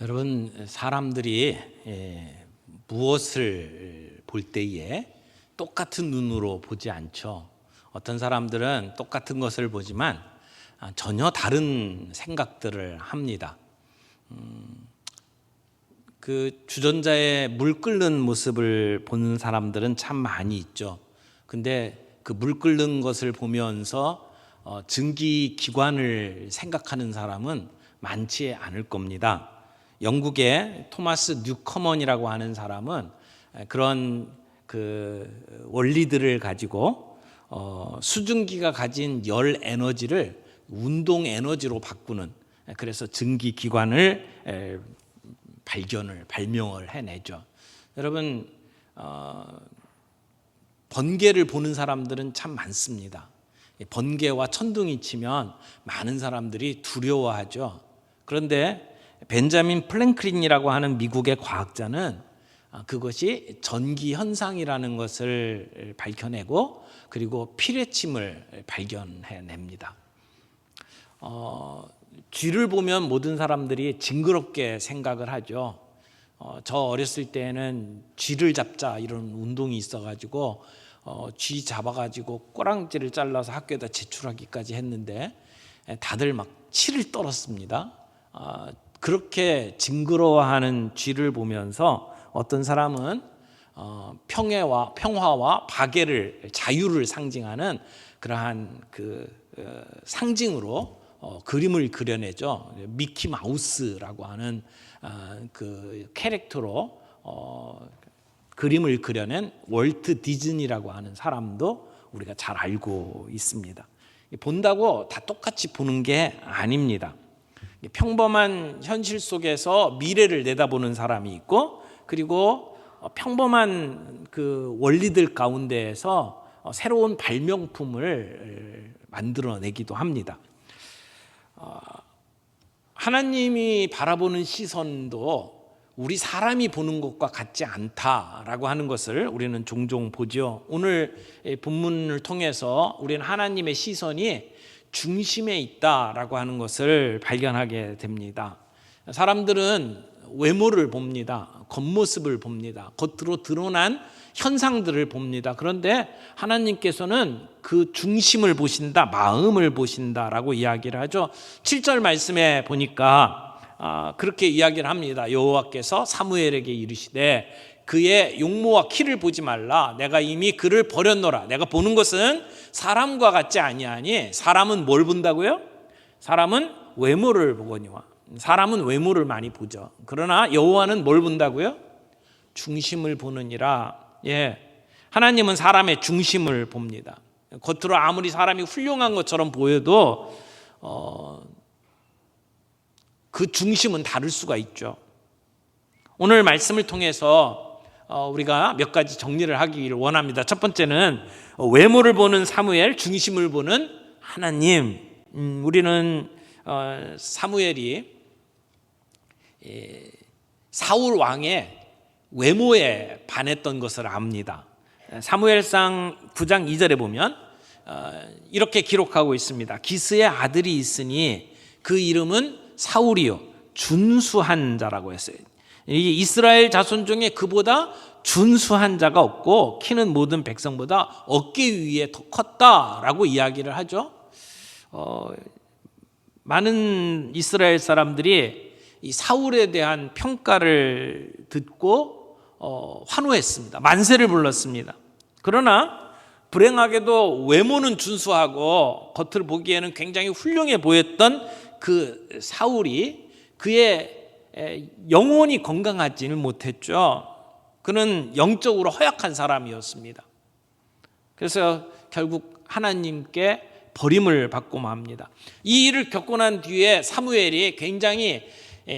여러분, 사람들이 무엇을 볼 때에 똑같은 눈으로 보지 않죠. 어떤 사람들은 똑같은 것을 보지만 전혀 다른 생각들을 합니다. 그 주전자에 물 끓는 모습을 보는 사람들은 참 많이 있죠. 근데 그 물 끓는 것을 보면서 증기기관을 생각하는 사람은 많지 않을 겁니다. 영국의 토마스 뉴커먼이라고 하는 사람은 그런 그 원리들을 가지고 수증기가 가진 열 에너지를 운동 에너지로 바꾸는, 그래서 증기기관을 발명을 해내죠. 여러분, 번개를 보는 사람들은 참 많습니다. 번개와 천둥이 치면 많은 사람들이 두려워하죠. 그런데 벤자민 플랭클린이라고 하는 미국의 과학자는 그것이 전기 현상이라는 것을 밝혀내고 그리고 피뢰침을 발견해냅니다. 쥐를 보면 모든 사람들이 징그럽게 생각을 하죠. 저 어렸을 때는 쥐를 잡자 이런 운동이 있어가지고 쥐 잡아가지고 꼬랑지를 잘라서 학교에다 제출하기까지 했는데 다들 막 치를 떨었습니다. 그렇게 징그러워하는 쥐를 보면서 어떤 사람은 평화와 박애를, 자유를 상징하는 그러한 그 상징으로 그림을 그려내죠. 미키 마우스라고 하는 그 캐릭터로 그림을 그려낸 월트 디즈니라고 하는 사람도 우리가 잘 알고 있습니다. 본다고 다 똑같이 보는 게 아닙니다. 평범한 현실 속에서 미래를 내다보는 사람이 있고, 그리고 평범한 그 원리들 가운데에서 새로운 발명품을 만들어내기도 합니다. 하나님이 바라보는 시선도 우리 사람이 보는 것과 같지 않다라고 하는 것을 우리는 종종 보죠. 오늘 본문을 통해서 우리는 하나님의 시선이 중심에 있다라고 하는 것을 발견하게 됩니다. 사람들은 외모를 봅니다. 겉모습을 봅니다. 겉으로 드러난 현상들을 봅니다. 그런데 하나님께서는 그 중심을 보신다, 마음을 보신다라고 이야기를 하죠. 7절 말씀에 보니까 그렇게 이야기를 합니다. 여호와께서 사무엘에게 이르시되 그의 용모와 키를 보지 말라. 내가 이미 그를 버렸노라. 내가 보는 것은 사람과 같지 아니하니. 사람은 뭘 본다고요? 사람은 외모를 보거니와. 사람은 외모를 많이 보죠. 그러나 여호와는 뭘 본다고요? 중심을 보느니라. 하나님은 사람의 중심을 봅니다. 겉으로 아무리 사람이 훌륭한 것처럼 보여도 그 중심은 다를 수가 있죠. 오늘 말씀을 통해서 우리가 몇 가지 정리를 하기를 원합니다. 첫 번째는 외모를 보는 사무엘, 중심을 보는 하나님. 우리는 사무엘이 사울 왕의 외모에 반했던 것을 압니다. 사무엘상 9장 2절에 보면 이렇게 기록하고 있습니다. 기스의 아들이 있으니 그 이름은 사울이요 준수한 자라고 했어요. 이스라엘 자손 중에 그보다 준수한 자가 없고 키는 모든 백성보다 어깨 위에 더 컸다라고 이야기를 하죠. 많은 이스라엘 사람들이 이 사울에 대한 평가를 듣고 환호했습니다. 만세를 불렀습니다. 그러나 불행하게도 외모는 준수하고 겉을 보기에는 굉장히 훌륭해 보였던 그 사울이 그의 영혼이 건강하지는 못했죠. 그는 영적으로 허약한 사람이었습니다. 그래서 결국 하나님께 버림을 받고 맙니다. 이 일을 겪고 난 뒤에 사무엘이 굉장히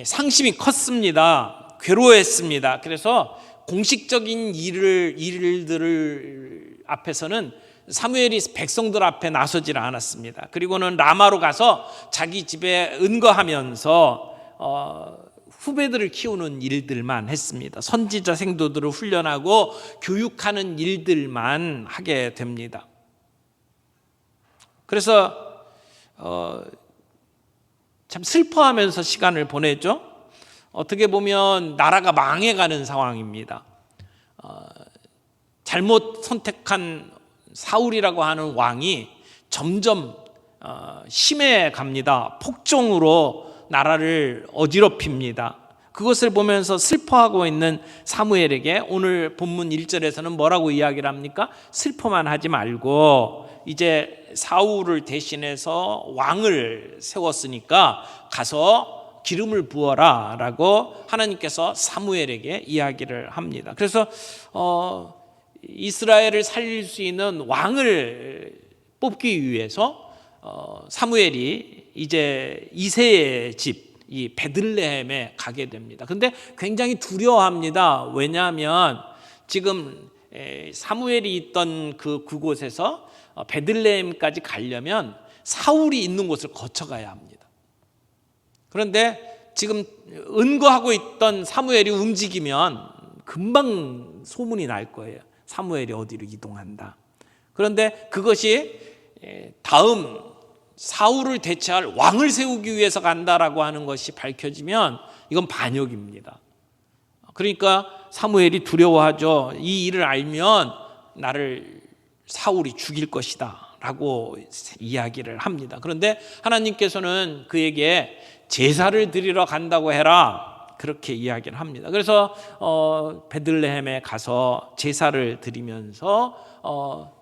상심이 컸습니다. 괴로워했습니다. 그래서 공식적인 일들을 앞에서는 사무엘이 백성들 앞에 나서질 않았습니다. 그리고는 라마로 가서 자기 집에 은거하면서 후배들을 키우는 일들만 했습니다. 선지자 생도들을 훈련하고 교육하는 일들만 하게 됩니다. 그래서 참 슬퍼하면서 시간을 보내죠. 어떻게 보면 나라가 망해가는 상황입니다. 잘못 선택한 사울이라고 하는 왕이 점점 심해 갑니다. 폭정으로 나라를 어지럽힙니다. 그것을 보면서 슬퍼하고 있는 사무엘에게 오늘 본문 1절에서는 뭐라고 이야기를 합니까? 슬퍼만 하지 말고 이제 사울을 대신해서 왕을 세웠으니까 가서 기름을 부어라 라고 하나님께서 사무엘에게 이야기를 합니다. 그래서 이스라엘을 살릴 수 있는 왕을 뽑기 위해서 사무엘이 이제 이새의 집, 이 베들레헴에 가게 됩니다. 근데 굉장히 두려워합니다. 왜냐하면 지금 사무엘이 있던 그곳에서 베들레헴까지 가려면 사울이 있는 곳을 거쳐가야 합니다. 그런데 지금 은거하고 있던 사무엘이 움직이면 금방 소문이 날 거예요. 사무엘이 어디로 이동한다. 그런데 그것이 다음 사울을 대체할 왕을 세우기 위해서 간다라고 하는 것이 밝혀지면 이건 반역입니다. 그러니까 사무엘이 두려워하죠. 이 일을 알면 나를 사울이 죽일 것이다 라고 이야기를 합니다. 그런데 하나님께서는 그에게 제사를 드리러 간다고 해라 그렇게 이야기를 합니다. 그래서 베들레헴에 가서 제사를 드리면서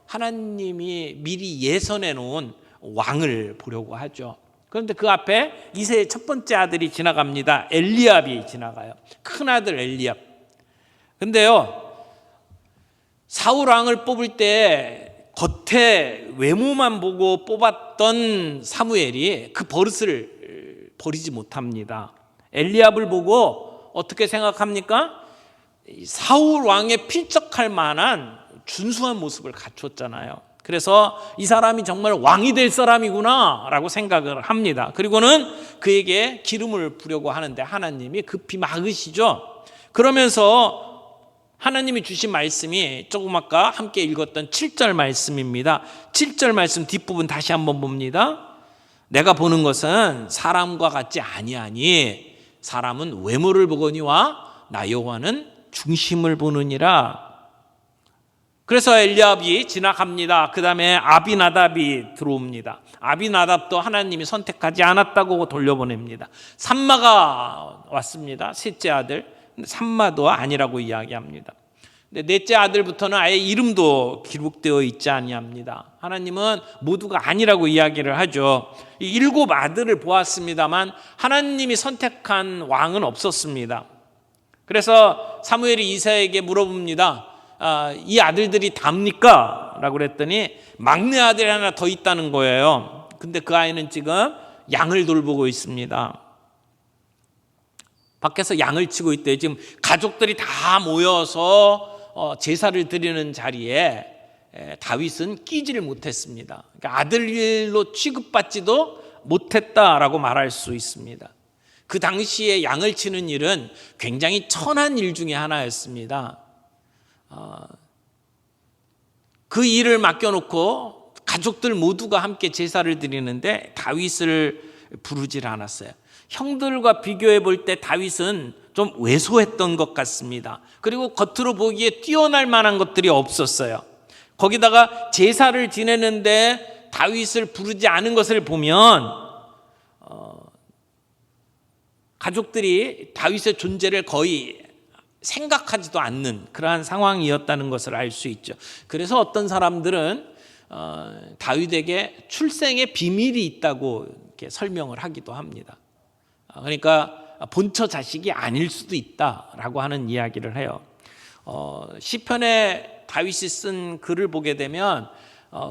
하나님이 미리 예선해 놓은 왕을 보려고 하죠. 그런데 그 앞에 이새의 첫 번째 아들이 지나갑니다. 엘리압이 지나가요. 큰 아들 엘리압. 근데요, 사울 왕을 뽑을 때 겉에 외모만 보고 뽑았던 사무엘이 그 버릇을 버리지 못합니다. 엘리압을 보고 어떻게 생각합니까? 사울 왕에 필적할 만한 준수한 모습을 갖췄잖아요. 그래서 이 사람이 정말 왕이 될 사람이구나 라고 생각을 합니다. 그리고는 그에게 기름을 부려고 하는데 하나님이 급히 막으시죠. 그러면서 하나님이 주신 말씀이 조금 아까 함께 읽었던 7절 말씀입니다. 7절 말씀 뒷부분 다시 한번 봅니다. 내가 보는 것은 사람과 같지 아니하니 사람은 외모를 보거니와 나 여호와는 중심을 보느니라. 그래서 엘리압이 지나갑니다. 그 다음에 아비나답이 들어옵니다. 아비나답도 하나님이 선택하지 않았다고 돌려보냅니다. 삼마가 왔습니다. 셋째 아들. 삼마도 아니라고 이야기합니다. 근데 넷째 아들부터는 아예 이름도 기록되어 있지 아니합니다. 하나님은 모두가 아니라고 이야기를 하죠. 이 7 아들을 보았습니다만 하나님이 선택한 왕은 없었습니다. 그래서 사무엘이 이새에게 물어봅니다. 이 아들들이 답니까? 라고 그랬더니 막내 아들이 하나 더 있다는 거예요. 근데 그 아이는 지금 양을 돌보고 있습니다. 밖에서 양을 치고 있대요. 지금 가족들이 다 모여서 제사를 드리는 자리에 다윗은 끼지를 못했습니다. 그러니까 아들로 취급받지도 못했다라고 말할 수 있습니다. 그 당시에 양을 치는 일은 굉장히 천한 일 중에 하나였습니다. 그 일을 맡겨놓고 가족들 모두가 함께 제사를 드리는데 다윗을 부르질 않았어요. 형들과 비교해 볼 때 다윗은 좀 왜소했던 것 같습니다. 그리고 겉으로 보기에 뛰어날 만한 것들이 없었어요. 거기다가 제사를 지내는데 다윗을 부르지 않은 것을 보면 가족들이 다윗의 존재를 거의 생각하지도 않는 그러한 상황이었다는 것을 알 수 있죠. 그래서 어떤 사람들은 다윗에게 출생의 비밀이 있다고 이렇게 설명을 하기도 합니다. 그러니까 본처 자식이 아닐 수도 있다라고 하는 이야기를 해요. 시편에 다윗이 쓴 글을 보게 되면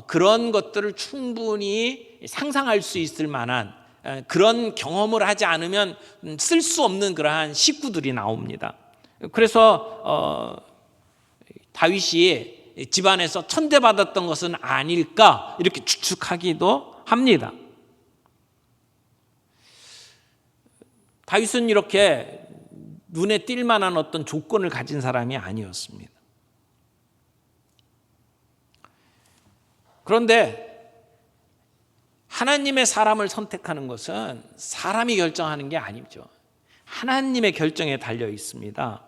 그런 것들을 충분히 상상할 수 있을 만한 그런 경험을 하지 않으면 쓸 수 없는 그러한 식구들이 나옵니다. 그래서 다윗이 집안에서 천대받았던 것은 아닐까 이렇게 추측하기도 합니다. 다윗은 이렇게 눈에 띌 만한 어떤 조건을 가진 사람이 아니었습니다. 그런데 하나님의 사람을 선택하는 것은 사람이 결정하는 게 아니죠. 하나님의 결정에 달려 있습니다.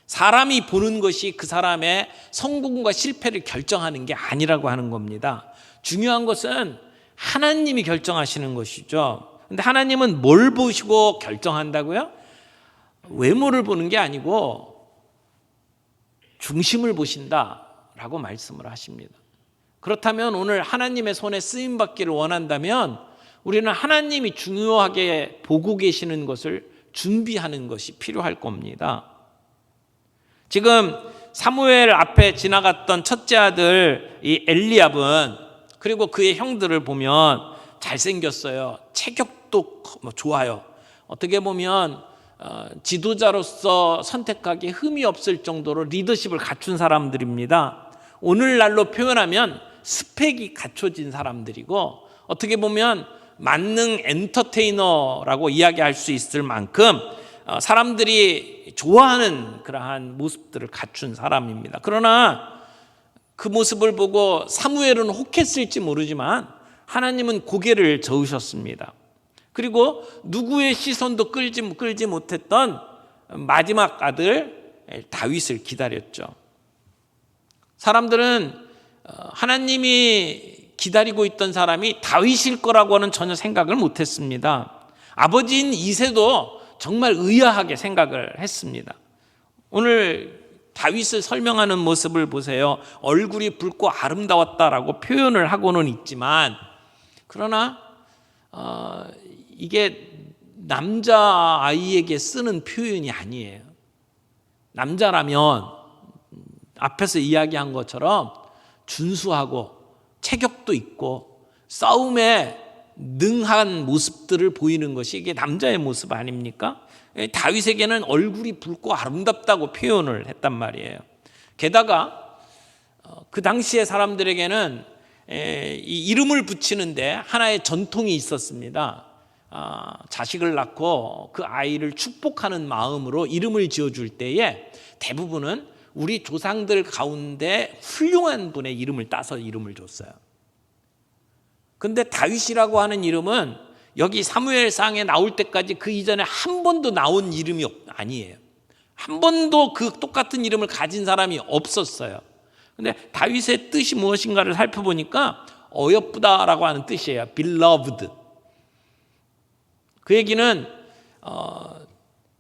사람이 보는 것이 그 사람의 성공과 실패를 결정하는 게 아니라고 하는 겁니다. 중요한 것은 하나님이 결정하시는 것이죠. 근데 하나님은 뭘 보시고 결정한다고요? 외모를 보는 게 아니고 중심을 보신다라고 말씀을 하십니다. 그렇다면 오늘 하나님의 손에 쓰임 받기를 원한다면 우리는 하나님이 중요하게 보고 계시는 것을 준비하는 것이 필요할 겁니다. 지금 사무엘 앞에 지나갔던 첫째 아들 이 엘리압은, 그리고 그의 형들을 보면 잘생겼어요. 체격도 좋아요. 어떻게 보면 지도자로서 선택하기에 흠이 없을 정도로 리더십을 갖춘 사람들입니다. 오늘날로 표현하면 스펙이 갖춰진 사람들이고, 어떻게 보면 만능 엔터테이너라고 이야기할 수 있을 만큼 사람들이 좋아하는 그러한 모습들을 갖춘 사람입니다. 그러나 그 모습을 보고 사무엘은 혹했을지 모르지만 하나님은 고개를 저으셨습니다. 그리고 누구의 시선도 끌지 못했던 마지막 아들 다윗을 기다렸죠. 사람들은 하나님이 기다리고 있던 사람이 다윗일 거라고는 전혀 생각을 못했습니다. 아버지인 이새도 정말 의아하게 생각을 했습니다. 오늘 다윗을 설명하는 모습을 보세요. 얼굴이 붉고 아름다웠다라고 표현을 하고는 있지만, 그러나 이게 남자아이에게 쓰는 표현이 아니에요. 남자라면 앞에서 이야기한 것처럼 준수하고 체격도 있고 싸움에 능한 모습들을 보이는 것이 이게 남자의 모습 아닙니까? 다윗에게는 얼굴이 붉고 아름답다고 표현을 했단 말이에요. 게다가 그 당시의 사람들에게는 이 이름을 붙이는데 하나의 전통이 있었습니다. 자식을 낳고 그 아이를 축복하는 마음으로 이름을 지어줄 때에 대부분은 우리 조상들 가운데 훌륭한 분의 이름을 따서 이름을 줬어요. 근데 다윗이라고 하는 이름은 여기 사무엘상에 나올 때까지 그 이전에 한 번도 나온 이름이 아니에요. 한 번도 그 똑같은 이름을 가진 사람이 없었어요. 근데 다윗의 뜻이 무엇인가를 살펴보니까 어여쁘다라고 하는 뜻이에요. beloved. 그 얘기는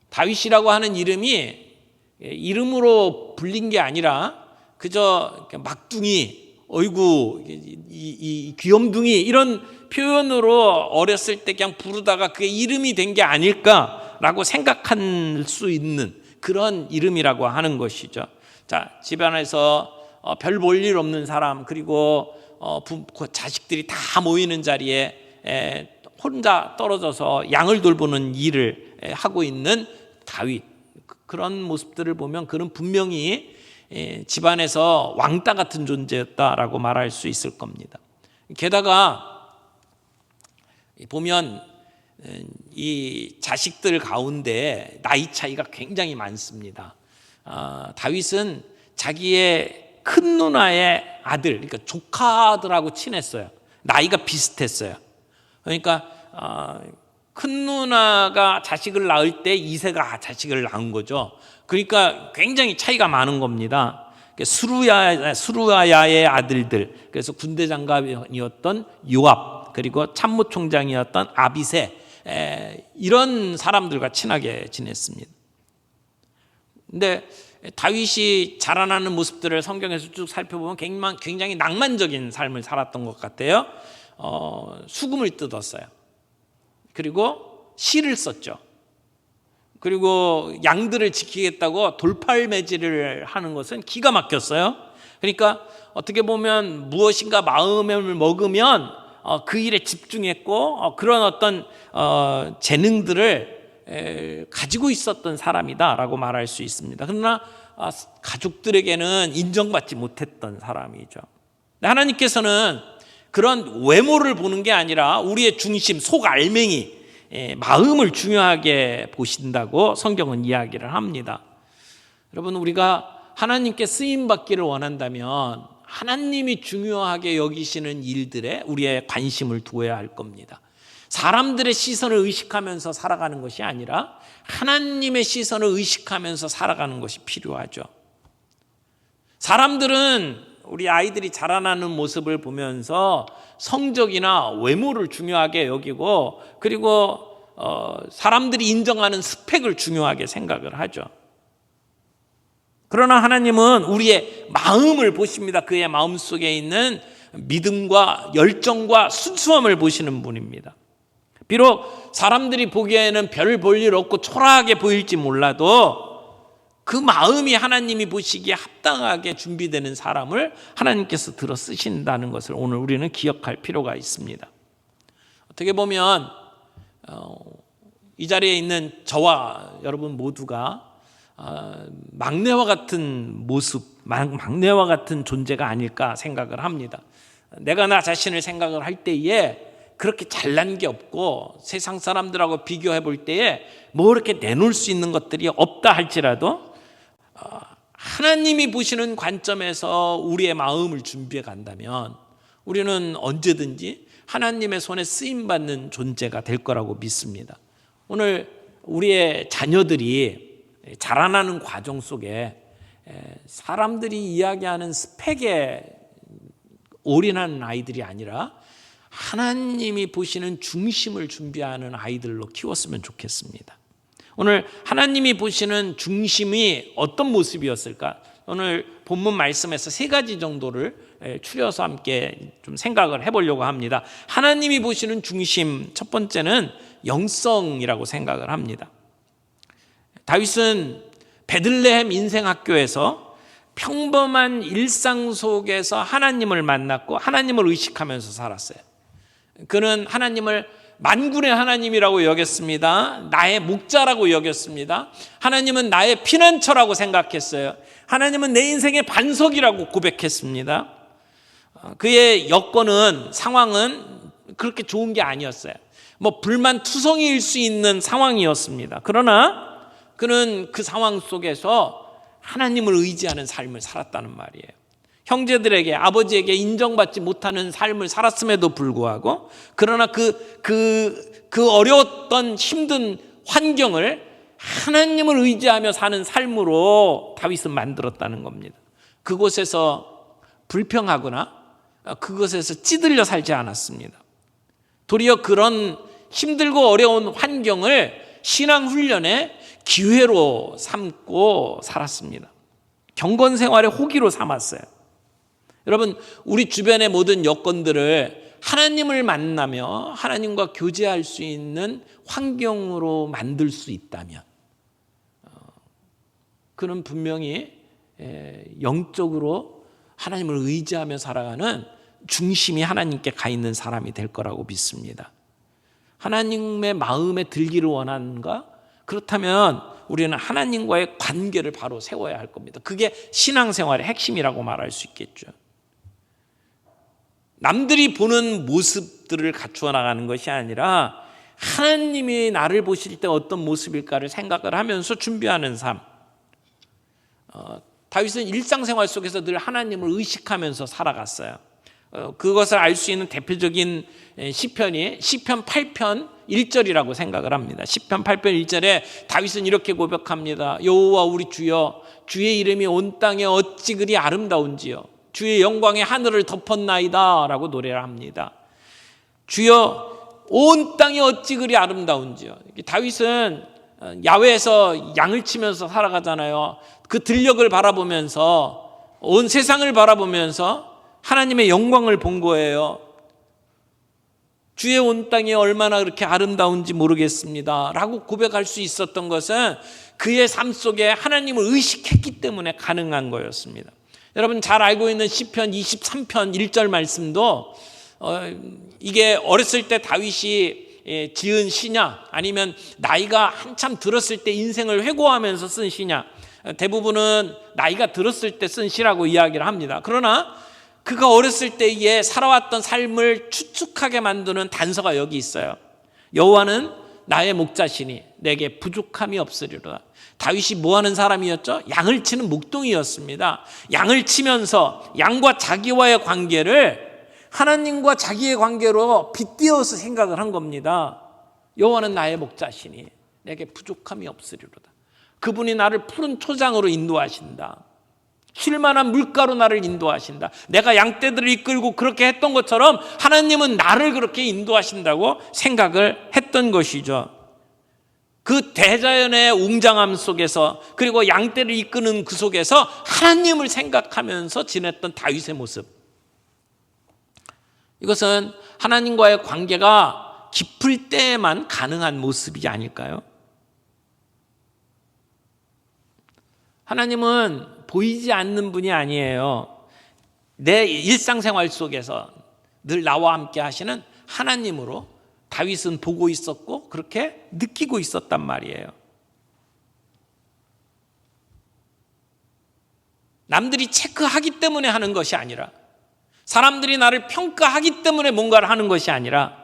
다윗이라고 하는 이름이 이름으로 불린 게 아니라 그저 막둥이, 어이구, 이 귀염둥이 이런 표현으로 어렸을 때 그냥 부르다가 그게 이름이 된 게 아닐까라고 생각할 수 있는 그런 이름이라고 하는 것이죠. 자, 집안에서 별 볼 일 없는 사람, 그리고 자식들이 다 모이는 자리에 혼자 떨어져서 양을 돌보는 일을 하고 있는 다윗, 그런 모습들을 보면 그는 분명히 집안에서 왕따 같은 존재였다라고 말할 수 있을 겁니다. 게다가 보면 이 자식들 가운데 나이 차이가 굉장히 많습니다. 다윗은 자기의 큰 누나의 아들, 그러니까 조카들하고 친했어요. 나이가 비슷했어요. 그러니까 큰 누나가 자식을 낳을 때 이새가 자식을 낳은 거죠. 그러니까 굉장히 차이가 많은 겁니다. 수루야의 아들들, 그래서 군대 장관이었던 요압, 그리고 참모총장이었던 아비새, 이런 사람들과 친하게 지냈습니다. 근데 다윗이 자라나는 모습들을 성경에서 쭉 살펴보면 굉장히 낭만적인 삶을 살았던 것 같아요. 수금을 뜯었어요. 그리고 시를 썼죠. 그리고 양들을 지키겠다고 돌팔매질을 하는 것은 기가 막혔어요. 그러니까 어떻게 보면 무엇인가 마음을 먹으면 그 일에 집중했고 그런 어떤 재능들을 가지고 있었던 사람이다라고 말할 수 있습니다. 그러나 가족들에게는 인정받지 못했던 사람이죠. 하나님께서는 그런 외모를 보는 게 아니라 우리의 중심, 속 알맹이, 마음을 중요하게 보신다고 성경은 이야기를 합니다. 여러분, 우리가 하나님께 쓰임받기를 원한다면 하나님이 중요하게 여기시는 일들에 우리의 관심을 두어야 할 겁니다. 사람들의 시선을 의식하면서 살아가는 것이 아니라 하나님의 시선을 의식하면서 살아가는 것이 필요하죠. 사람들은 우리 아이들이 자라나는 모습을 보면서 성적이나 외모를 중요하게 여기고, 그리고 사람들이 인정하는 스펙을 중요하게 생각을 하죠. 그러나 하나님은 우리의 마음을 보십니다. 그의 마음 속에 있는 믿음과 열정과 순수함을 보시는 분입니다. 비록 사람들이 보기에는 별 볼 일 없고 초라하게 보일지 몰라도 그 마음이 하나님이 보시기에 합당하게 준비되는 사람을 하나님께서 들어 쓰신다는 것을 오늘 우리는 기억할 필요가 있습니다. 어떻게 보면 이 자리에 있는 저와 여러분 모두가 막내와 같은 모습, 막내와 같은 존재가 아닐까 생각을 합니다. 내가 나 자신을 생각을 할 때에 그렇게 잘난 게 없고 세상 사람들하고 비교해 볼 때에 뭐 이렇게 내놓을 수 있는 것들이 없다 할지라도 하나님이 보시는 관점에서 우리의 마음을 준비해 간다면 우리는 언제든지 하나님의 손에 쓰임받는 존재가 될 거라고 믿습니다. 오늘 우리의 자녀들이 자라나는 과정 속에 사람들이 이야기하는 스펙에 올인하는 아이들이 아니라 하나님이 보시는 중심을 준비하는 아이들로 키웠으면 좋겠습니다. 오늘 하나님이 보시는 중심이 어떤 모습이었을까? 오늘 본문 말씀에서 세 가지 정도를 추려서 함께 좀 생각을 해보려고 합니다. 하나님이 보시는 중심, 첫 번째는 영성이라고 생각을 합니다. 다윗은 베들레헴 인생학교에서 평범한 일상 속에서 하나님을 만났고 하나님을 의식하면서 살았어요. 그는 하나님을 만군의 하나님이라고 여겼습니다. 나의 목자라고 여겼습니다. 하나님은 나의 피난처라고 생각했어요. 하나님은 내 인생의 반석이라고 고백했습니다. 그의 여건은, 상황은 그렇게 좋은 게 아니었어요. 불만투성이일 수 있는 상황이었습니다. 그러나 그는 그 상황 속에서 하나님을 의지하는 삶을 살았다는 말이에요. 형제들에게, 아버지에게 인정받지 못하는 삶을 살았음에도 불구하고, 그러나 그 어려웠던 힘든 환경을 하나님을 의지하며 사는 삶으로 다윗은 만들었다는 겁니다. 그곳에서 불평하거나 그것에서 찌들려 살지 않았습니다. 도리어 그런 힘들고 어려운 환경을 신앙훈련의 기회로 삼고 살았습니다. 경건 생활의 호기로 삼았어요. 여러분, 우리 주변의 모든 여건들을 하나님을 만나며 하나님과 교제할 수 있는 환경으로 만들 수 있다면 그는 분명히 영적으로 하나님을 의지하며 살아가는 중심이 하나님께 가 있는 사람이 될 거라고 믿습니다. 하나님의 마음에 들기를 원하는가? 그렇다면 우리는 하나님과의 관계를 바로 세워야 할 겁니다. 그게 신앙생활의 핵심이라고 말할 수 있겠죠. 남들이 보는 모습들을 갖추어 나가는 것이 아니라 하나님이 나를 보실 때 어떤 모습일까를 생각을 하면서 준비하는 삶. 다윗은 일상생활 속에서 늘 하나님을 의식하면서 살아갔어요. 그것을 알 수 있는 대표적인 시편이 시편 8편 1절이라고 생각을 합니다. 시편 8편 1절에 다윗은 이렇게 고백합니다. 여호와 우리 주여, 주의 이름이 온 땅에 어찌 그리 아름다운지요. 주의 영광이 하늘을 덮었나이다 라고 노래를 합니다. 주여, 온 땅이 어찌 그리 아름다운지요. 다윗은 야외에서 양을 치면서 살아가잖아요. 그 들녘을 바라보면서, 온 세상을 바라보면서 하나님의 영광을 본 거예요. 주의 온 땅이 얼마나 그렇게 아름다운지 모르겠습니다 라고 고백할 수 있었던 것은 그의 삶 속에 하나님을 의식했기 때문에 가능한 거였습니다. 여러분 잘 알고 있는 시편 23편 1절 말씀도 이게 어렸을 때 다윗이 지은 시냐, 아니면 나이가 한참 들었을 때 인생을 회고하면서 쓴 시냐, 대부분은 나이가 들었을 때 쓴 시라고 이야기를 합니다. 그러나 그가 어렸을 때에 살아왔던 삶을 추측하게 만드는 단서가 여기 있어요. 여호와는 나의 목자시니 내게 부족함이 없으리로다. 다윗이 뭐하는 사람이었죠? 양을 치는 목동이었습니다. 양을 치면서 양과 자기와의 관계를 하나님과 자기의 관계로 빗대어서 생각을 한 겁니다. 여호와는 나의 목자시니 내게 부족함이 없으리로다. 그분이 나를 푸른 초장으로 인도하신다. 쉴만한 물가로 나를 인도하신다. 내가 양떼들을 이끌고 그렇게 했던 것처럼 하나님은 나를 그렇게 인도하신다고 생각을 했던 것이죠. 그 대자연의 웅장함 속에서, 그리고 양떼를 이끄는 그 속에서 하나님을 생각하면서 지냈던 다윗의 모습, 이것은 하나님과의 관계가 깊을 때에만 가능한 모습이 아닐까요? 하나님은 보이지 않는 분이 아니에요. 내 일상생활 속에서 늘 나와 함께 하시는 하나님으로 다윗은 보고 있었고 그렇게 느끼고 있었단 말이에요. 남들이 체크하기 때문에 하는 것이 아니라, 사람들이 나를 평가하기 때문에 뭔가를 하는 것이 아니라,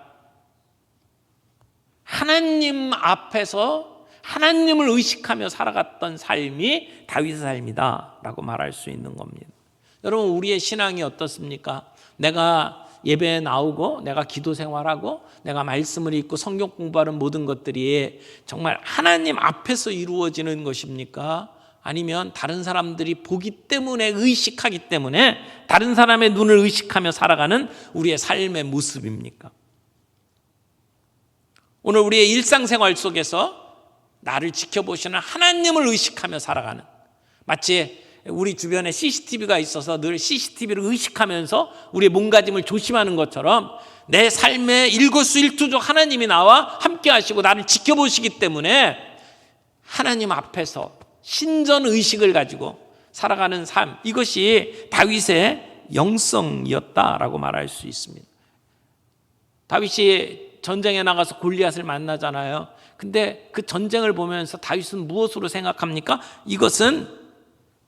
하나님 앞에서 하나님을 의식하며 살아갔던 삶이 다윗의 삶이다 라고 말할 수 있는 겁니다. 여러분, 우리의 신앙이 어떻습니까? 내가 예배에 나오고 내가 기도 생활하고 내가 말씀을 읽고 성경 공부하는 모든 것들이 정말 하나님 앞에서 이루어지는 것입니까? 아니면 다른 사람들이 보기 때문에, 의식하기 때문에 다른 사람의 눈을 의식하며 살아가는 우리의 삶의 모습입니까? 오늘 우리의 일상생활 속에서 나를 지켜보시는 하나님을 의식하며 살아가는, 마치 우리 주변에 CCTV가 있어서 늘 CCTV를 의식하면서 우리의 몸가짐을 조심하는 것처럼 내 삶의 일거수일투족 하나님이 나와 함께 하시고 나를 지켜보시기 때문에 하나님 앞에서 신전의식을 가지고 살아가는 삶, 이것이 다윗의 영성이었다라고 말할 수 있습니다. 다윗이 전쟁에 나가서 골리앗을 만나잖아요. 근데 그 전쟁을 보면서 다윗은 무엇으로 생각합니까? 이것은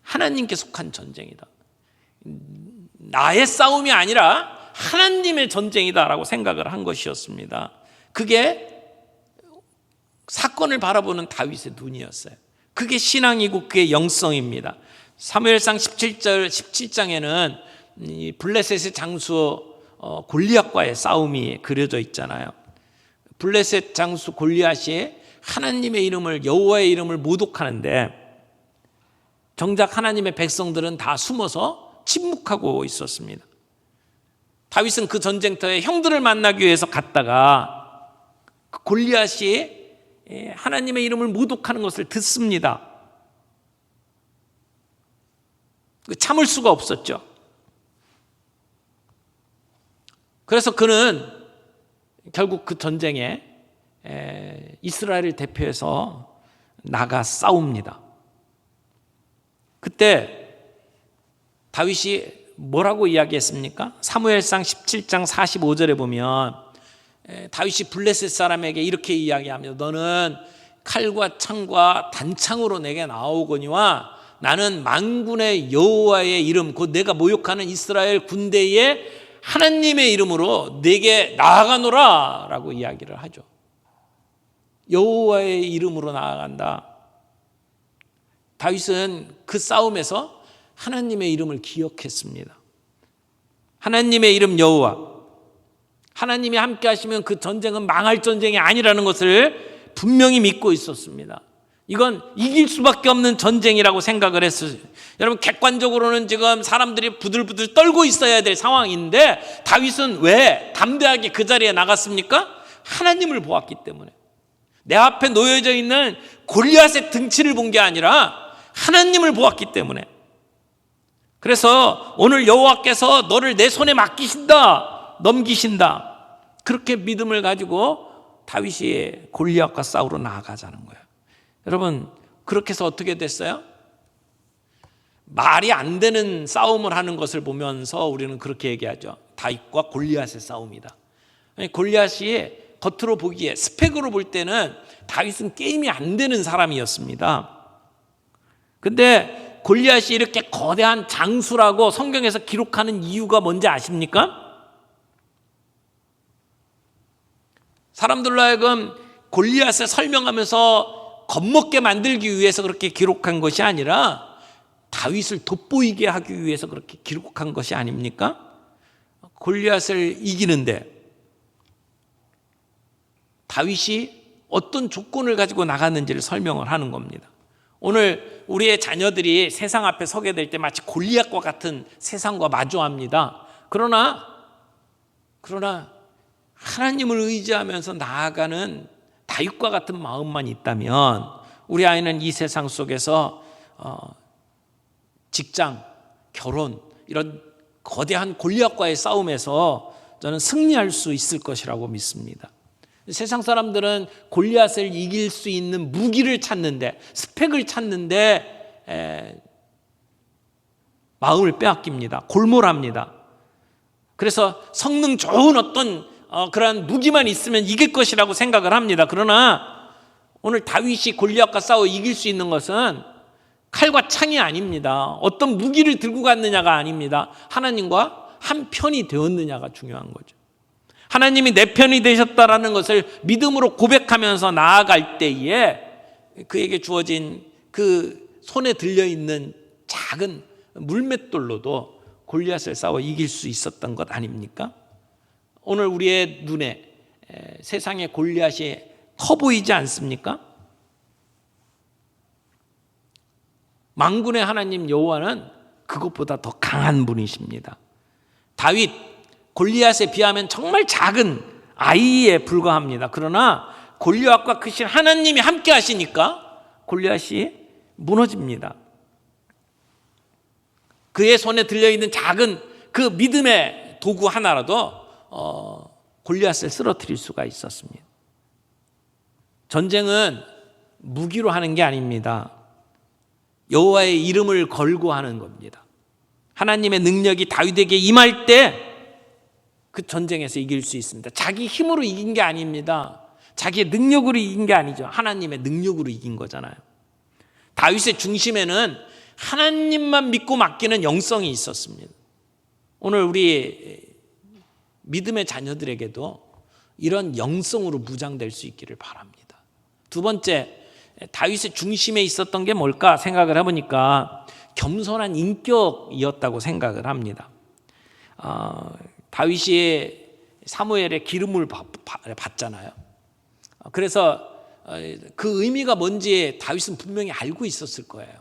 하나님께 속한 전쟁이다. 나의 싸움이 아니라 하나님의 전쟁이다라고 생각을 한 것이었습니다. 그게 사건을 바라보는 다윗의 눈이었어요. 그게 신앙이고 그게 영성입니다. 사무엘상 17장에는 이 블레셋의 장수 골리앗과의 싸움이 그려져 있잖아요. 블레셋 장수 골리앗이 하나님의 이름을, 여호와의 이름을 모독하는데 정작 하나님의 백성들은 다 숨어서 침묵하고 있었습니다. 다윗은 그 전쟁터에 형들을 만나기 위해서 갔다가 그 골리앗이 하나님의 이름을 모독하는 것을 듣습니다. 참을 수가 없었죠. 그래서 그는 결국 그 전쟁에 이스라엘을 대표해서 나가 싸웁니다. 그때 다윗이 뭐라고 이야기했습니까? 사무엘상 17장 45절에 보면 다윗이 블레셋 사람에게 이렇게 이야기합니다. 너는 칼과 창과 단창으로 내게 나오거니와 나는 만군의 여호와의 이름, 곧 내가 모욕하는 이스라엘 군대의 하나님의 이름으로 내게 나아가노라 라고 이야기를 하죠. 여호와의 이름으로 나아간다. 다윗은 그 싸움에서 하나님의 이름을 기억했습니다. 하나님의 이름 여호와, 하나님이 함께 하시면 그 전쟁은 망할 전쟁이 아니라는 것을 분명히 믿고 있었습니다. 이건 이길 수밖에 없는 전쟁이라고 생각을 했어요. 여러분, 객관적으로는 지금 사람들이 부들부들 떨고 있어야 될 상황인데 다윗은 왜 담대하게 그 자리에 나갔습니까? 하나님을 보았기 때문에. 내 앞에 놓여져 있는 골리앗의 등치를 본 게 아니라 하나님을 보았기 때문에. 그래서 오늘 여호와께서 너를 내 손에 맡기신다, 넘기신다, 그렇게 믿음을 가지고 다윗이 골리앗과 싸우러 나아가자는 거예요. 여러분, 그렇게 해서 어떻게 됐어요? 말이 안 되는 싸움을 하는 것을 보면서 우리는 그렇게 얘기하죠. 다윗과 골리앗의 싸움이다. 골리앗이 겉으로 보기에, 스펙으로 볼 때는 다윗은 게임이 안 되는 사람이었습니다. 근데 골리앗이 이렇게 거대한 장수라고 성경에서 기록하는 이유가 뭔지 아십니까? 사람들로 하여금 골리앗을 설명하면서 겁먹게 만들기 위해서 그렇게 기록한 것이 아니라 다윗을 돋보이게 하기 위해서 그렇게 기록한 것이 아닙니까? 골리앗을 이기는데 다윗이 어떤 조건을 가지고 나갔는지를 설명을 하는 겁니다. 오늘 우리의 자녀들이 세상 앞에 서게 될 때 마치 골리앗과 같은 세상과 마주합니다. 그러나 하나님을 의지하면서 나아가는 다윗과 같은 마음만 있다면 우리 아이는 이 세상 속에서 직장, 결혼 이런 거대한 골리앗과의 싸움에서 저는 승리할 수 있을 것이라고 믿습니다. 세상 사람들은 골리앗을 이길 수 있는 무기를 찾는데, 스펙을 찾는데 마음을 빼앗깁니다. 골몰합니다. 그래서 성능 좋은 어떤 그러한 무기만 있으면 이길 것이라고 생각을 합니다. 그러나 오늘 다윗이 골리앗과 싸워 이길 수 있는 것은 칼과 창이 아닙니다. 어떤 무기를 들고 갔느냐가 아닙니다. 하나님과 한 편이 되었느냐가 중요한 거죠. 하나님이 내 편이 되셨다라는 것을 믿음으로 고백하면서 나아갈 때에 그에게 주어진 그 손에 들려있는 작은 물맷돌로도 골리앗을 싸워 이길 수 있었던 것 아닙니까? 오늘 우리의 눈에 세상의 골리앗이 커 보이지 않습니까? 만군의 하나님 여호와는 그것보다 더 강한 분이십니다. 다윗 골리앗에 비하면 정말 작은 아이에 불과합니다. 그러나 골리앗과 크신 하나님이 함께 하시니까 골리앗이 무너집니다. 그의 손에 들려있는 작은 그 믿음의 도구 하나라도 골리앗을 쓰러뜨릴 수가 있었습니다. 전쟁은 무기로 하는 게 아닙니다. 여호와의 이름을 걸고 하는 겁니다. 하나님의 능력이 다윗에게 임할 때 그 전쟁에서 이길 수 있습니다. 자기 힘으로 이긴 게 아닙니다. 자기의 능력으로 이긴 게 아니죠. 하나님의 능력으로 이긴 거잖아요. 다윗의 중심에는 하나님만 믿고 맡기는 영성이 있었습니다. 오늘 우리 믿음의 자녀들에게도 이런 영성으로 무장될 수 있기를 바랍니다. 두 번째, 다윗의 중심에 있었던 게 뭘까 생각을 해보니까 겸손한 인격이었다고 생각을 합니다. 다윗이 사무엘의 기름을 받잖아요. 그래서 그 의미가 뭔지 다윗은 분명히 알고 있었을 거예요.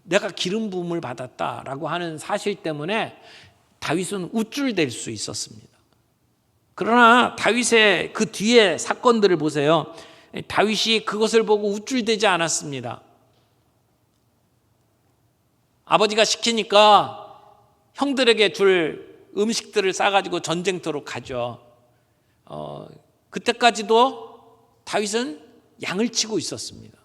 내가 기름 부음을 받았다라고 하는 사실 때문에 다윗은 우쭐댈 수 있었습니다. 그러나 다윗의 그 뒤에 사건들을 보세요. 다윗이 그것을 보고 우쭐대지 않았습니다. 아버지가 시키니까 형들에게 줄 음식들을 싸가지고 전쟁터로 가죠. 그때까지도 다윗은 양을 치고 있었습니다.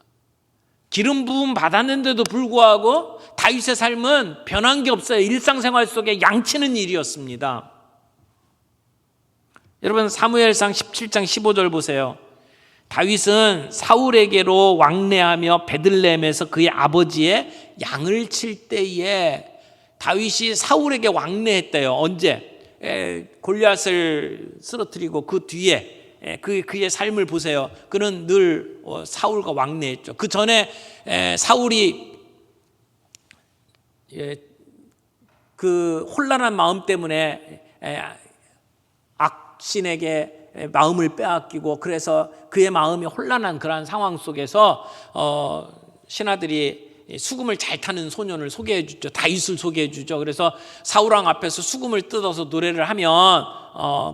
기름 부음 받았는데도 불구하고 다윗의 삶은 변한 게 없어요. 일상생활 속에 양치는 일이었습니다. 여러분 사무엘상 17장 15절 보세요. 다윗은 사울에게로 왕래하며 베들레헴에서 그의 아버지의 양을 칠 때에 다윗이 사울에게 왕래했대요. 언제? 골리앗을 쓰러뜨리고 그 뒤에 그의 삶을 보세요. 그는 늘 사울과 왕래했죠. 그 전에 사울이 그 혼란한 마음 때문에 악신에게 마음을 빼앗기고 그래서 그의 마음이 혼란한 그러한 상황 속에서 신하들이 수금을 잘 타는 소년을 소개해 주죠. 다윗을 소개해 주죠. 그래서 사울왕 앞에서 수금을 뜯어서 노래를 하면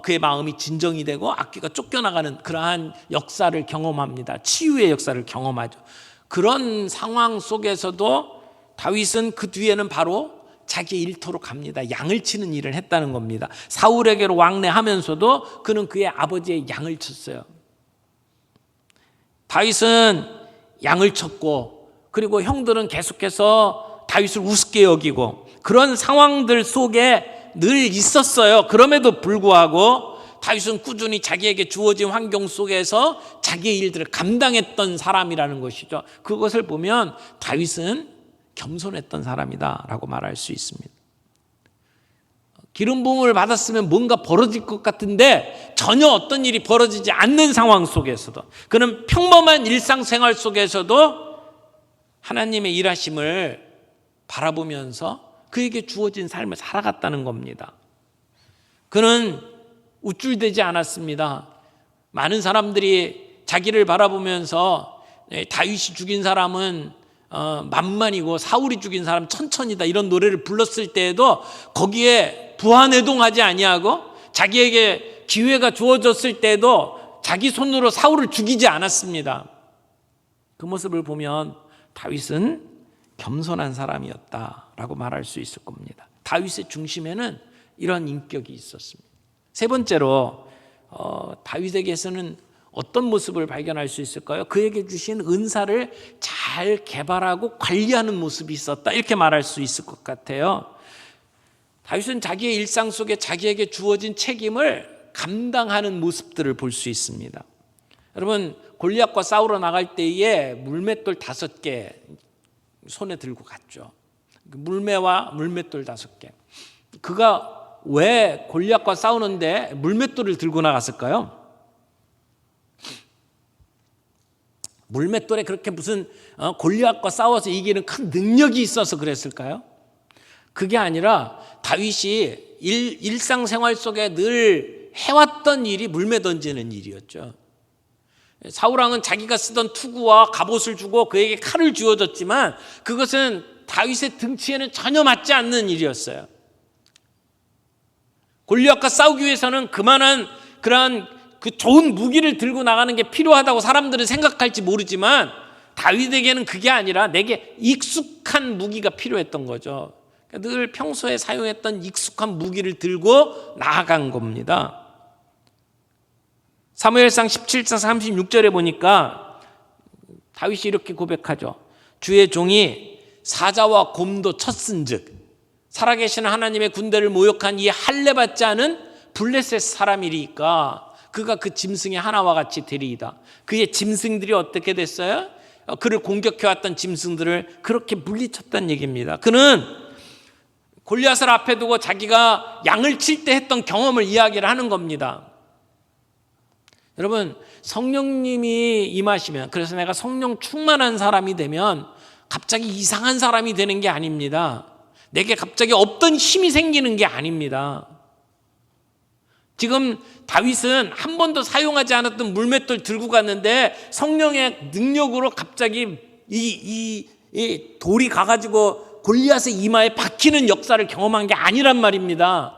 그의 마음이 진정이 되고 악귀가 쫓겨나가는 그러한 역사를 경험합니다. 치유의 역사를 경험하죠. 그런 상황 속에서도 다윗은 그 뒤에는 바로 자기 일터로 갑니다. 양을 치는 일을 했다는 겁니다. 사울에게로 왕래하면서도 그는 그의 아버지의 양을 쳤어요. 다윗은 양을 쳤고 그리고 형들은 계속해서 다윗을 우습게 여기고 그런 상황들 속에 늘 있었어요. 그럼에도 불구하고 다윗은 꾸준히 자기에게 주어진 환경 속에서 자기의 일들을 감당했던 사람이라는 것이죠. 그것을 보면 다윗은 겸손했던 사람이다라고 말할 수 있습니다. 기름 부음을 받았으면 뭔가 벌어질 것 같은데 전혀 어떤 일이 벌어지지 않는 상황 속에서도 그는 평범한 일상생활 속에서도 하나님의 일하심을 바라보면서 그에게 주어진 삶을 살아갔다는 겁니다. 그는 우쭐대지 않았습니다. 많은 사람들이 자기를 바라보면서 다윗이 죽인 사람은 만만이고 사울이 죽인 사람 천천이다 이런 노래를 불렀을 때에도 거기에 부안해동하지 아니하고 자기에게 기회가 주어졌을 때도 자기 손으로 사울을 죽이지 않았습니다. 그 모습을 보면 다윗은 겸손한 사람이었다라고 말할 수 있을 겁니다. 다윗의 중심에는 이런 인격이 있었습니다. 세 번째로 다윗에게서는 어떤 모습을 발견할 수 있을까요? 그에게 주신 은사를 잘 개발하고 관리하는 모습이 있었다 이렇게 말할 수 있을 것 같아요. 다윗은 자기의 일상 속에 자기에게 주어진 책임을 감당하는 모습들을 볼 수 있습니다. 여러분, 골리앗과 싸우러 나갈 때에 물맷돌 5개 손에 들고 갔죠. 물매와 물맷돌 5개. 그가 왜 골리앗과 싸우는데 물맷돌을 들고 나갔을까요? 물맷돌에 그렇게 무슨 골리앗과 싸워서 이기는 큰 능력이 있어서 그랬을까요? 그게 아니라 다윗이 일상생활 속에 늘 해왔던 일이 물매 던지는 일이었죠. 사울왕은 자기가 쓰던 투구와 갑옷을 주고 그에게 칼을 쥐어줬지만 그것은 다윗의 등치에는 전혀 맞지 않는 일이었어요. 골리앗과 싸우기 위해서는 그만한 그러한 그 좋은 무기를 들고 나가는 게 필요하다고 사람들은 생각할지 모르지만 다윗에게는 그게 아니라 내게 익숙한 무기가 필요했던 거죠. 늘 평소에 사용했던 익숙한 무기를 들고 나아간 겁니다. 사무엘상 17장 36절에 보니까 다윗이 이렇게 고백하죠. 주의 종이 사자와 곰도 쳤은즉 살아계시는 하나님의 군대를 모욕한 이 할례받지 않은 블레셋 사람이리까 그가 그 짐승의 하나와 같이 되리이다. 그의 짐승들이 어떻게 됐어요? 그를 공격해왔던 짐승들을 그렇게 물리쳤다는 얘기입니다. 그는 골리앗을 앞에 두고 자기가 양을 칠 때 했던 경험을 이야기를 하는 겁니다. 여러분, 성령님이 임하시면, 그래서 내가 성령 충만한 사람이 되면 갑자기 이상한 사람이 되는 게 아닙니다. 내게 갑자기 없던 힘이 생기는 게 아닙니다. 지금 다윗은 한 번도 사용하지 않았던 물맷돌 들고 갔는데 성령의 능력으로 갑자기 이 돌이 가가지고 골리앗의 이마에 박히는 역사를 경험한 게 아니란 말입니다.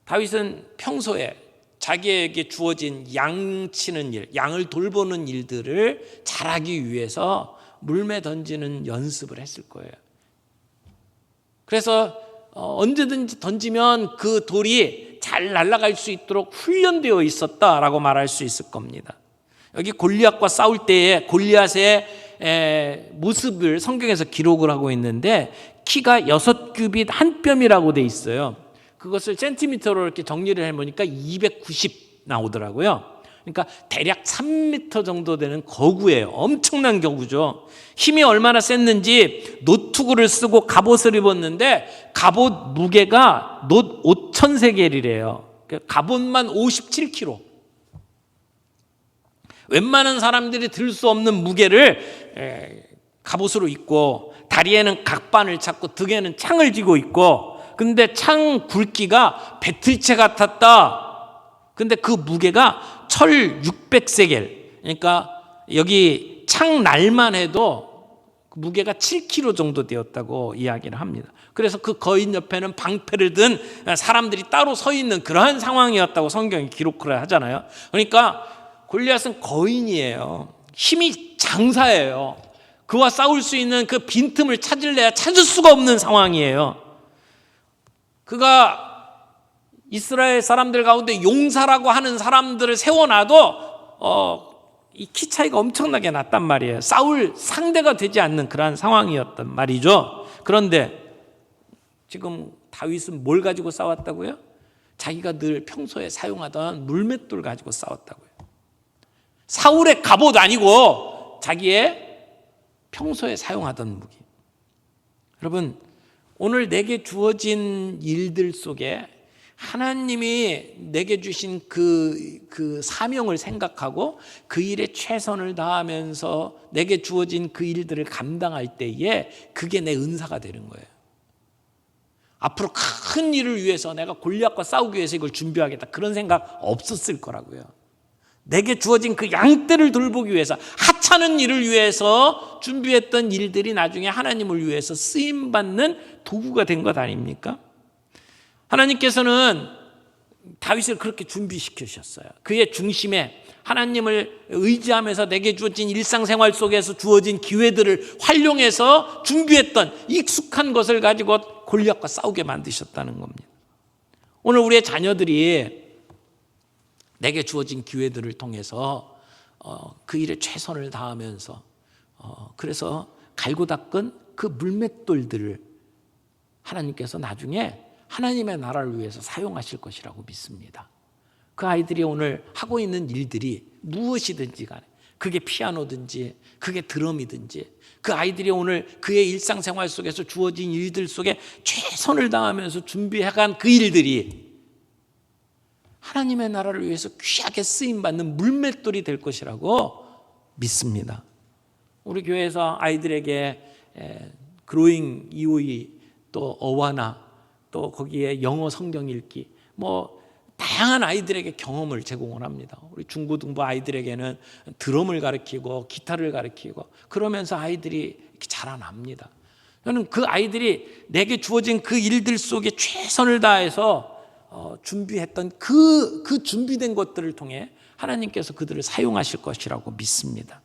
다윗은 평소에 자기에게 주어진 양 치는 일, 양을 돌보는 일들을 잘하기 위해서 물매 던지는 연습을 했을 거예요. 그래서 언제든지 던지면 그 돌이 잘 날아갈 수 있도록 훈련되어 있었다라고 말할 수 있을 겁니다. 여기 골리앗과 싸울 때에 골리앗의 모습을 성경에서 기록을 하고 있는데 키가 6규빗 한 뼘이라고 돼 있어요. 그것을 센티미터로 이렇게 정리를 해보니까 290 나오더라고요. 그러니까 대략 3m 정도 되는 거구예요. 엄청난 거구죠. 힘이 얼마나 셌는지 노투구를 쓰고 갑옷을 입었는데 갑옷 무게가 놋 5,000세겔이래요. 갑옷만 57kg. 웬만한 사람들이 들 수 없는 무게를 갑옷으로 입고 다리에는 각반을 찾고 등에는 창을 쥐고 있고 근데 창 굵기가 배틀채 같았다. 근데 그 무게가 철 600세겔. 그러니까 여기 창 날만 해도 무게가 7kg 정도 되었다고 이야기를 합니다. 그래서 그 거인 옆에는 방패를 든 사람들이 따로 서 있는 그러한 상황이었다고 성경이 기록을 하잖아요. 그러니까 골리앗은 거인이에요. 힘이 장사예요. 그와 싸울 수 있는 그 빈틈을 찾을래야 찾을 수가 없는 상황이에요. 그가 이스라엘 사람들 가운데 용사라고 하는 사람들을 세워놔도 이 키 차이가 엄청나게 났단 말이에요. 싸울 상대가 되지 않는 그러한 상황이었단 말이죠. 그런데 지금 다윗은 뭘 가지고 싸웠다고요? 자기가 늘 평소에 사용하던 물맷돌 가지고 싸웠다고요. 사울의 갑옷 아니고 자기의 평소에 사용하던 무기. 여러분, 오늘 내게 주어진 일들 속에 하나님이 내게 주신 그 사명을 생각하고 그 일에 최선을 다하면서 내게 주어진 그 일들을 감당할 때에 그게 내 은사가 되는 거예요. 앞으로 큰 일을 위해서 내가 골리앗과 싸우기 위해서 이걸 준비하겠다, 그런 생각 없었을 거라고요. 내게 주어진 그 양떼를 돌보기 위해서, 하찮은 일을 위해서 준비했던 일들이 나중에 하나님을 위해서 쓰임받는 도구가 된 것 아닙니까? 하나님께서는 다윗을 그렇게 준비시키셨어요. 그의 중심에 하나님을 의지하면서 내게 주어진 일상생활 속에서 주어진 기회들을 활용해서 준비했던 익숙한 것을 가지고 골리앗과 싸우게 만드셨다는 겁니다. 오늘 우리의 자녀들이 내게 주어진 기회들을 통해서 그 일에 최선을 다하면서 그래서 갈고 닦은 그 물맷돌들을 하나님께서 나중에 하나님의 나라를 위해서 사용하실 것이라고 믿습니다. 그 아이들이 오늘 하고 있는 일들이 무엇이든지 간에, 그게 피아노든지 그게 드럼이든지, 그 아이들이 오늘 그의 일상생활 속에서 주어진 일들 속에 최선을 다하면서 준비해간 그 일들이 하나님의 나라를 위해서 귀하게 쓰임받는 물맷돌이 될 것이라고 믿습니다. 우리 교회에서 아이들에게 그로잉 EOE, 또 어와나, 또 거기에 영어 성경 읽기, 다양한 아이들에게 경험을 제공을 합니다. 우리 중고등부 아이들에게는 드럼을 가르치고 기타를 가르치고 그러면서 아이들이 이렇게 자라납니다. 저는 그 아이들이 내게 주어진 그 일들 속에 최선을 다해서 준비했던 그 준비된 것들을 통해 하나님께서 그들을 사용하실 것이라고 믿습니다.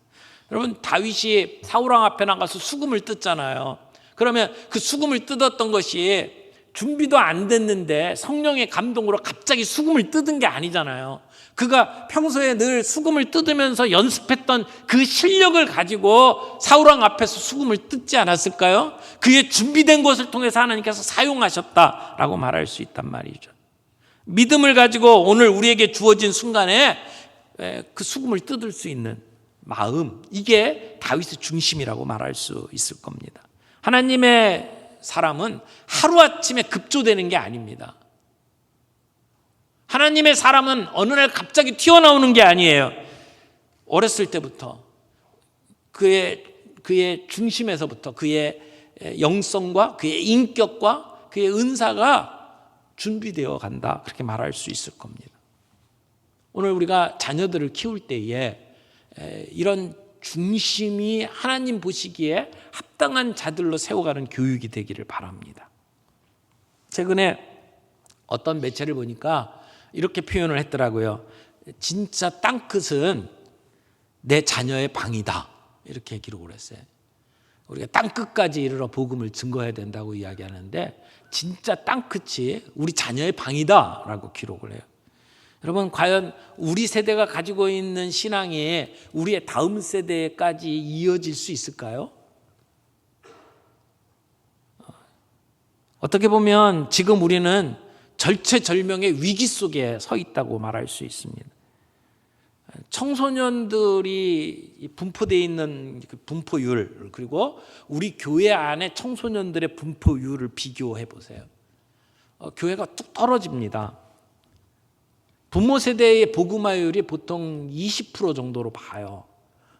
여러분, 다윗이 사울왕 앞에 나가서 수금을 뜯잖아요. 그러면 그 수금을 뜯었던 것이 준비도 안 됐는데 성령의 감동으로 갑자기 수금을 뜯은 게 아니잖아요. 그가 평소에 늘 수금을 뜯으면서 연습했던 그 실력을 가지고 사울왕 앞에서 수금을 뜯지 않았을까요? 그의 준비된 것을 통해서 하나님께서 사용하셨다라고 말할 수 있단 말이죠. 믿음을 가지고 오늘 우리에게 주어진 순간에 그 수금을 뜯을 수 있는 마음, 이게 다윗의 중심이라고 말할 수 있을 겁니다. 하나님의 사람은 하루아침에 급조되는 게 아닙니다. 하나님의 사람은 어느 날 갑자기 튀어나오는 게 아니에요. 어렸을 때부터 그의 중심에서부터 그의 영성과 그의 인격과 그의 은사가 준비되어 간다, 그렇게 말할 수 있을 겁니다. 오늘 우리가 자녀들을 키울 때에 이런 중심이 하나님 보시기에 합당한 자들로 세워가는 교육이 되기를 바랍니다. 최근에 어떤 매체를 보니까 이렇게 표현을 했더라고요. 진짜 땅끝은 내 자녀의 방이다, 이렇게 기록을 했어요. 우리가 땅끝까지 이르러 복음을 증거해야 된다고 이야기하는데 진짜 땅끝이 우리 자녀의 방이다 라고 기록을 해요. 여러분, 과연 우리 세대가 가지고 있는 신앙이 우리의 다음 세대까지 이어질 수 있을까요? 어떻게 보면 지금 우리는 절체절명의 위기 속에 서 있다고 말할 수 있습니다. 청소년들이 분포되어 있는 분포율, 그리고 우리 교회 안에 청소년들의 분포율을 비교해 보세요. 교회가 뚝 떨어집니다. 부모 세대의 복음화율이 보통 20% 정도로 봐요.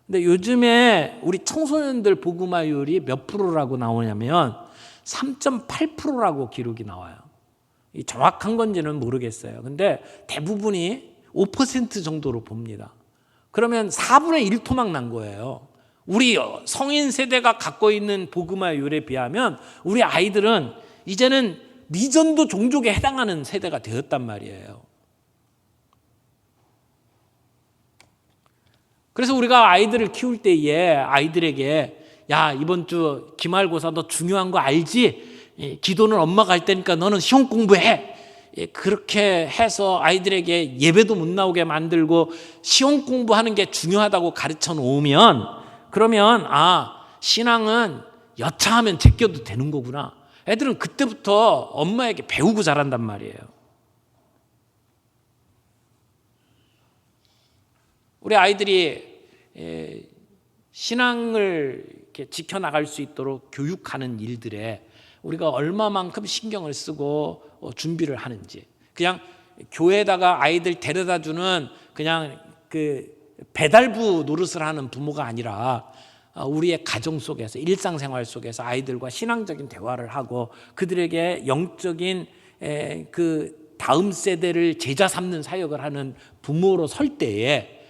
근데 요즘에 우리 청소년들 복음화율이 몇 프로라고 나오냐면 3.8%라고 기록이 나와요. 정확한 건지는 모르겠어요. 근데 대부분이 5% 정도로 봅니다. 그러면 4분의 1 토막 난 거예요. 우리 성인 세대가 갖고 있는 복음화율에 비하면 우리 아이들은 이제는 미전도 종족에 해당하는 세대가 되었단 말이에요. 그래서 우리가 아이들을 키울 때에 아이들에게, 야, 이번 주 기말고사 너 중요한 거 알지? 기도는 엄마가 할 테니까 너는 시험 공부해. 그렇게 해서 아이들에게 예배도 못 나오게 만들고 시험 공부하는 게 중요하다고 가르쳐 놓으면, 그러면 신앙은 여차하면 제껴도 되는 거구나. 애들은 그때부터 엄마에게 배우고 자란단 말이에요. 우리 아이들이 신앙을 이렇게 지켜나갈 수 있도록 교육하는 일들에 우리가 얼마만큼 신경을 쓰고 준비를 하는지, 그냥 교회에다가 아이들 데려다 주는 그냥 그 배달부 노릇을 하는 부모가 아니라 우리의 가정 속에서 일상생활 속에서 아이들과 신앙적인 대화를 하고 그들에게 영적인 그 다음 세대를 제자 삼는 사역을 하는 부모로 설 때에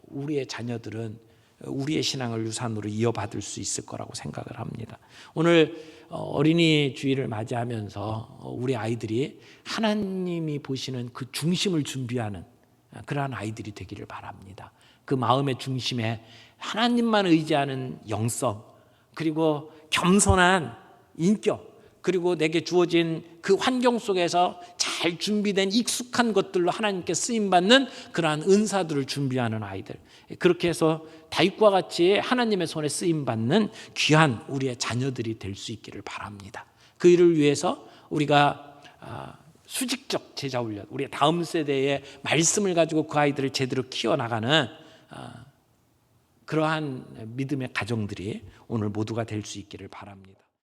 우리의 자녀들은 우리의 신앙을 유산으로 이어받을 수 있을 거라고 생각을 합니다. 오늘 어린이 주일을 맞이하면서 우리 아이들이 하나님이 보시는 그 중심을 준비하는 그러한 아이들이 되기를 바랍니다. 그 마음의 중심에 하나님만 의지하는 영성, 그리고 겸손한 인격, 그리고 내게 주어진 그 환경 속에서 잘 준비된 익숙한 것들로 하나님께 쓰임받는 그러한 은사들을 준비하는 아이들, 그렇게 해서 다윗과 같이 하나님의 손에 쓰임받는 귀한 우리의 자녀들이 될 수 있기를 바랍니다. 그 일을 위해서 우리가 수직적 제자 훈련, 우리의 다음 세대의 말씀을 가지고 그 아이들을 제대로 키워나가는 그러한 믿음의 가정들이 오늘 모두가 될 수 있기를 바랍니다.